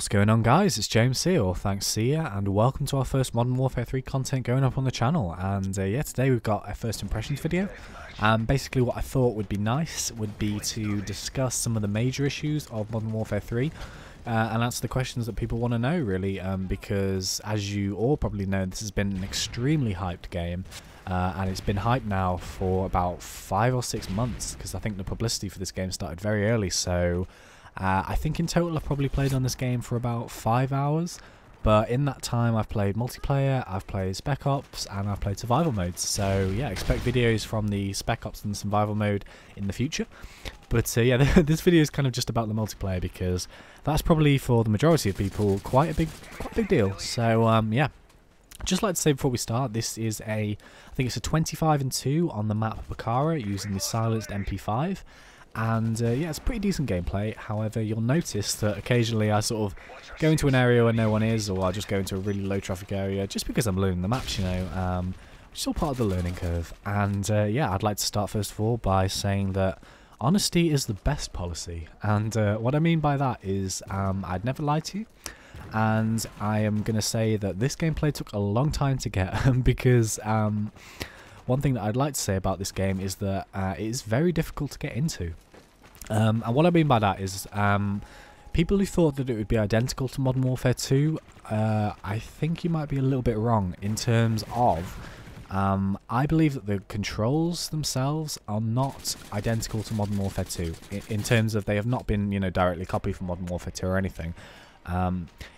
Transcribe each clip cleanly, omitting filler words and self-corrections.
What's going on, guys? It's MW3 or ThnxCya, and welcome to our first Modern Warfare 3 content going up on the channel. And yeah, today we've got a first impressions video. Basically what I thought would be nice would be to discuss some of the major issues of Modern Warfare 3 and answer the questions that people want to know, really, because as you all probably know, this has been an extremely hyped game. And it's been hyped now for about 5 or 6 months, because I think the publicity for this game started very early. So I think in total I've probably played on this game for about 5 hours, but in that time I've played multiplayer, I've played Spec Ops, and I've played survival modes. So yeah, expect videos from the Spec Ops and survival mode in the future. But yeah, this video is kind of just about the multiplayer, because that's probably for the majority of people quite a big deal. So yeah. Just like to say before we start, this is I think it's a 25-2 on the map Bakara using the silenced MP5, and yeah, it's pretty decent gameplay. However, you'll notice that occasionally I sort of go into an area where no one is, or I just go into a really low traffic area just because I'm learning the maps, you know, which is all part of the learning curve. And yeah, I'd like to start first of all by saying that honesty is the best policy, and what I mean by that is I'd never lie to you. And I am going to say that this gameplay took a long time to get, because one thing that I'd like to say about this game is that it is very difficult to get into. And what I mean by that is people who thought that it would be identical to Modern Warfare 2, I think you might be a little bit wrong in terms of I believe that the controls themselves are not identical to Modern Warfare 2 in terms of they have not been, you know, directly copied from Modern Warfare 2 or anything.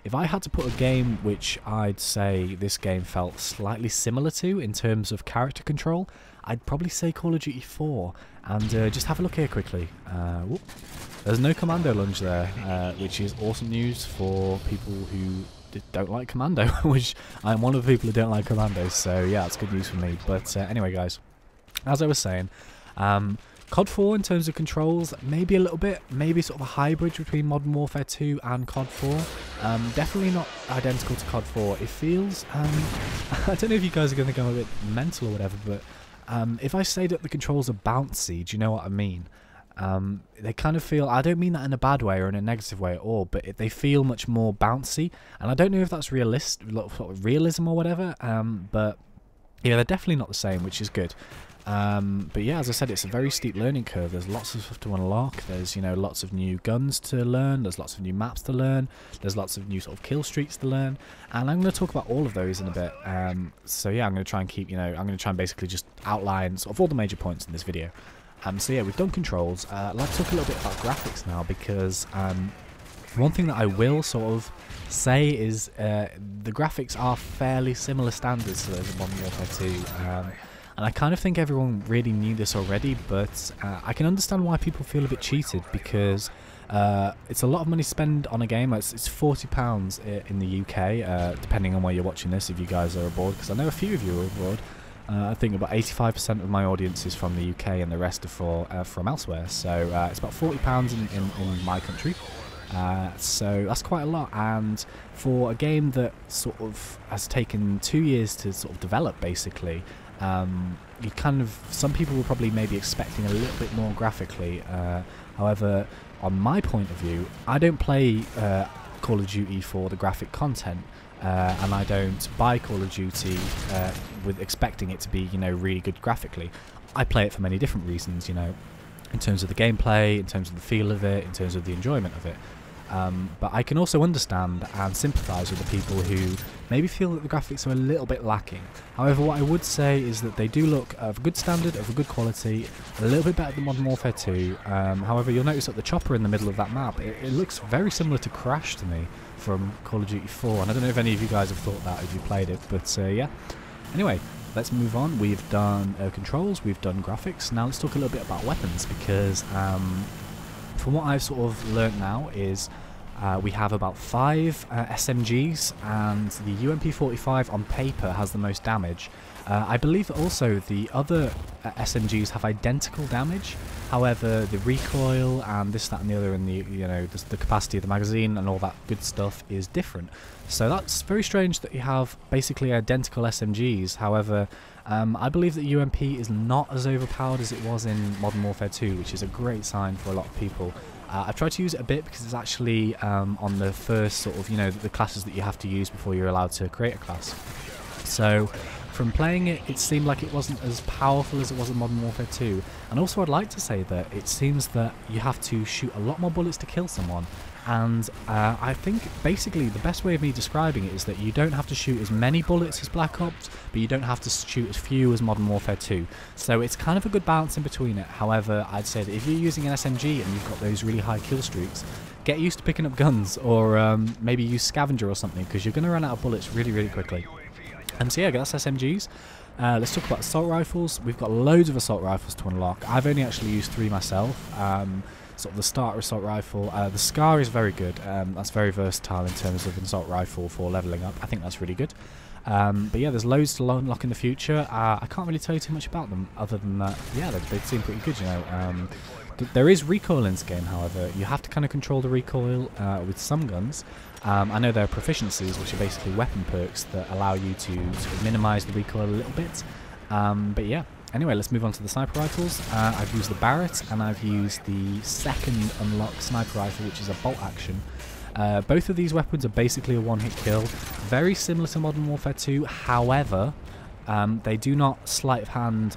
If I had to put a game which I'd say this game felt slightly similar to in terms of character control, I'd probably say Call of Duty 4. And just have a look here quickly. Whoop. There's no commando lunge there, which is awesome news for people who don't like commando, which I'm one of the people who don't like commandos, so yeah, it's good news for me. But anyway, guys, as I was saying, COD 4 in terms of controls, maybe a little bit, maybe sort of a hybrid between Modern Warfare 2 and COD 4. Definitely not identical to COD 4. It feels, I don't know if you guys are going to go a bit mental or whatever, but if I say that the controls are bouncy, do you know what I mean? They kind of feel, I don't mean that in a bad way or in a negative way at all, but they feel much more bouncy, and I don't know if that's realism or whatever, but yeah, they're definitely not the same, which is good. But yeah, as I said, it's a very steep learning curve. There's lots of stuff to unlock. There's, you know, lots of new guns to learn. There's lots of new maps to learn. There's lots of new sort of kill streaks to learn. And I'm going to talk about all of those in a bit. So yeah, I'm going to try and keep, you know, I'm going to try and basically just outline sort of all the major points in this video. So yeah, we've done controls. Let's talk a little bit about graphics now, because one thing that I will sort of say is the graphics are fairly similar standards to those of Modern Warfare 2. And I kind of think everyone really knew this already, but I can understand why people feel a bit cheated, because it's a lot of money to spend on a game. It's £40 in the UK, depending on where you're watching this, if you guys are abroad, because I know a few of you are abroad. I think about 85% of my audience is from the UK, and the rest are from elsewhere. So it's about £40 in my country. So that's quite a lot, and for a game that sort of has taken 2 years to sort of develop, basically, you kind of, some people were probably maybe expecting a little bit more graphically. However, on my point of view, I don't play Call of Duty for the graphic content, and I don't buy Call of Duty with expecting it to be, you know, really good graphically. I play it for many different reasons, you know, in terms of the gameplay, in terms of the feel of it, in terms of the enjoyment of it. But I can also understand and sympathise with the people who maybe feel that the graphics are a little bit lacking. However, what I would say is that they do look of a good standard, of a good quality, a little bit better than Modern Warfare 2. However, you'll notice that the chopper in the middle of that map, it looks very similar to Crash to me from Call of Duty 4. And I don't know if any of you guys have thought that if you played it, but yeah. Anyway, let's move on. We've done controls, we've done graphics. Now let's talk a little bit about weapons, because from what I've sort of learnt now is we have about 5 SMGs, and the UMP45 on paper has the most damage. I believe that also the other SMGs have identical damage. However, the recoil and this, that, and the other, and the, you know, the capacity of the magazine and all that good stuff is different. So that's very strange that you have basically identical SMGs. However, I believe that UMP is not as overpowered as it was in Modern Warfare 2, which is a great sign for a lot of people. I've tried to use it a bit because it's actually on the first sort of, the classes that you have to use before you're allowed to create a class. So from playing it, it seemed like it wasn't as powerful as it was in Modern Warfare 2. And also I'd like to say that it seems that you have to shoot a lot more bullets to kill someone. And I think basically the best way of me describing it is that you don't have to shoot as many bullets as Black Ops, but you don't have to shoot as few as Modern Warfare 2. So it's kind of a good balance in between it. However, I'd say that if you're using an SMG and you've got those really high kill streaks, get used to picking up guns, or maybe use Scavenger or something, because you're going to run out of bullets really, really quickly. So yeah, that's SMGs. Let's talk about assault rifles. We've got loads of assault rifles to unlock. I've only actually used 3 myself. Sort of the starter assault rifle. The Scar is very good. That's very versatile in terms of an assault rifle for leveling up. I think that's really good. But yeah, there's loads to unlock in the future. I can't really tell you too much about them, other than that, yeah, they seem pretty good, There is recoil in this game, however. You have to kind of control the recoil with some guns. I know there are proficiencies, which are basically weapon perks that allow you to sort of minimise the recoil a little bit. But yeah. Anyway, let's move on to the sniper rifles. I've used the Barrett, and I've used the second unlocked sniper rifle, which is a bolt action. Both of these weapons are basically a one-hit kill, very similar to Modern Warfare 2. However, they do not sleight of hand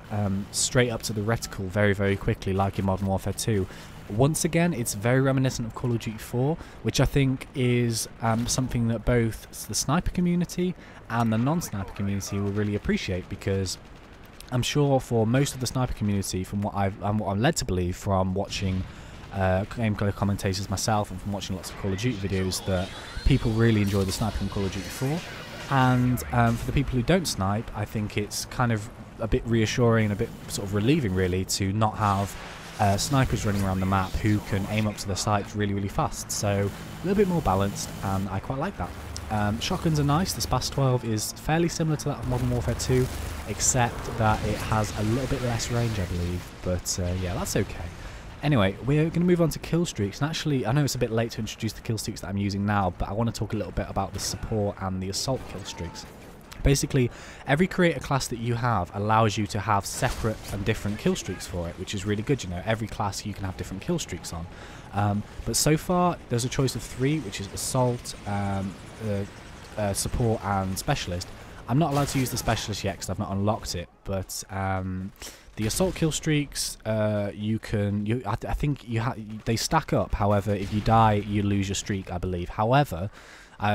straight up to the reticle very, very quickly like in Modern Warfare 2. Once again, it's very reminiscent of Call of Duty 4, which I think is something that both the sniper community and the non-sniper community will really appreciate, because I'm sure for most of the sniper community, from what I'm led to believe from watching gameplay commentators myself and from watching lots of Call of Duty videos, that people really enjoy the sniper in Call of Duty 4. And for the people who don't snipe, I think it's kind of a bit reassuring and a bit sort of relieving, really, to not have snipers running around the map who can aim up to their sights really, really fast. So a little bit more balanced, and I quite like that. Shotguns are nice. The SPAS 12 is fairly similar to that of Modern Warfare 2, except that it has a little bit less range, I believe. But yeah, that's okay. Anyway, we're going to move on to Killstreaks. And actually, I know it's a bit late to introduce the Killstreaks that I'm using now, but I want to talk a little bit about the support and the assault Killstreaks. Basically, every creator class that you have allows you to have separate and different kill streaks for it, which is really good. Every class you can have different kill streaks on. But so far, there's a choice of 3, which is assault, support, and specialist. I'm not allowed to use the specialist yet because I've not unlocked it, but the assault kill streaks, I think they stack up. However, if you die, you lose your streak, I believe. However,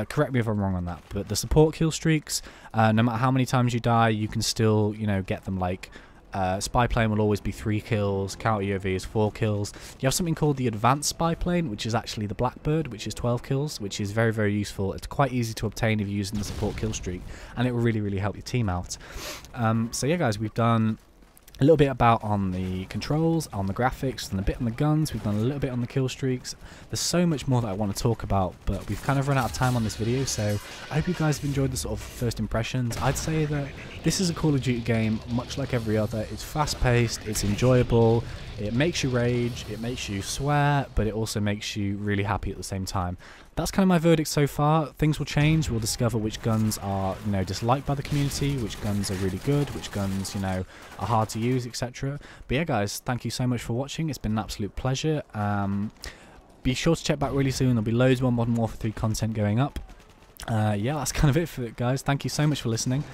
correct me if I'm wrong on that, but the support kill streaks, no matter how many times you die, you can still, get them. Like, spy plane will always be 3 kills, counter UAV is 4 kills. You have something called the advanced spy plane, which is actually the Blackbird, which is 12 kills, which is very, very useful. It's quite easy to obtain if you're using the support kill streak, and it will really, really help your team out. So yeah, guys, we've done a little bit on the controls, on the graphics, and a bit on the guns. We've done a little bit on the kill streaks. There's so much more that I want to talk about, but we've kind of run out of time on this video, so I hope you guys have enjoyed the sort of first impressions. I'd say that this is a Call of Duty game, much like every other. It's fast-paced, it's enjoyable, it makes you rage, it makes you swear, but it also makes you really happy at the same time. That's kind of my verdict so far. Things will change. We'll discover which guns are, disliked by the community, which guns are really good, which guns, are hard to use, etc. But yeah, guys, thank you so much for watching. It's been an absolute pleasure. Be sure to check back really soon. There'll be loads more Modern Warfare 3 content going up. Yeah, that's kind of it for it, guys. Thank you so much for listening.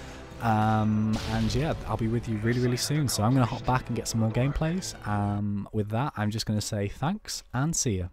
And yeah, I'll be with you really, really soon. So I'm going to hop back and get some more gameplays. With that, I'm just going to say thanks and see ya.